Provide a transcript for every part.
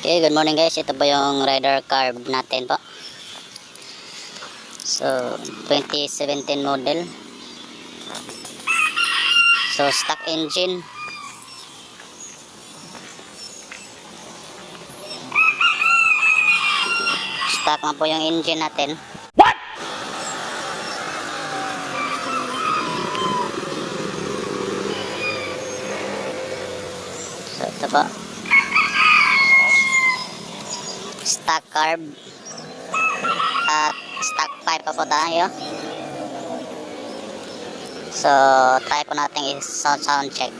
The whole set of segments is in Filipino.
Okay, good morning guys. Ito po yung Raider carb natin po. So, 2017 model. So, stock engine. Stock na po yung engine natin. What? So, ito po. Stock carb at stock pipe pa po tayo. So try po natin i-sound check.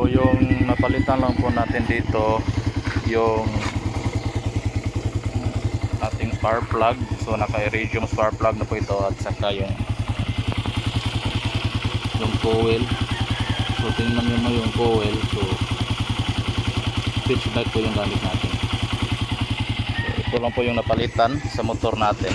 Yung napalitan lang po natin dito yung ating spark plug. So naka Iridium spark plug na po ito, at saka yung coil. So tingnan nyo mo yung coil. So Pytsbike po yung gamit natin. So ito lang po yung napalitan sa motor natin.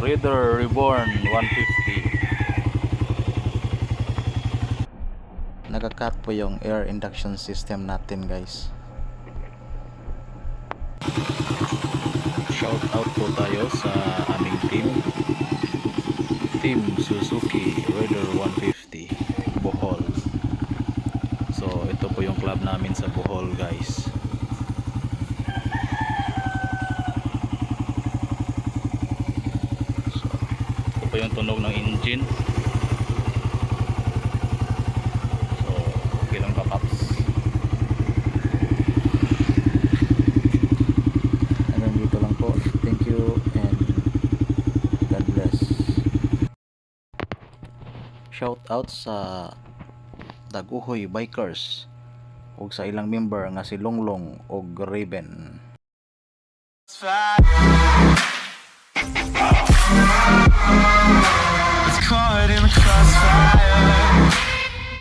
Raider Reborn 150. Nagka-cut po yung air induction system natin, guys. Shout out po tayo sa aming team Suzuki Raider 150 Bohol. So ito po yung club namin sa Bohol, guys. Yung tunog ng engine. So okay lang papaps. Hanggang dito lang po. Thank you and God bless. Shout out sa Daguhoy Bikers ug sa ilang member nga si Longlong og Raven.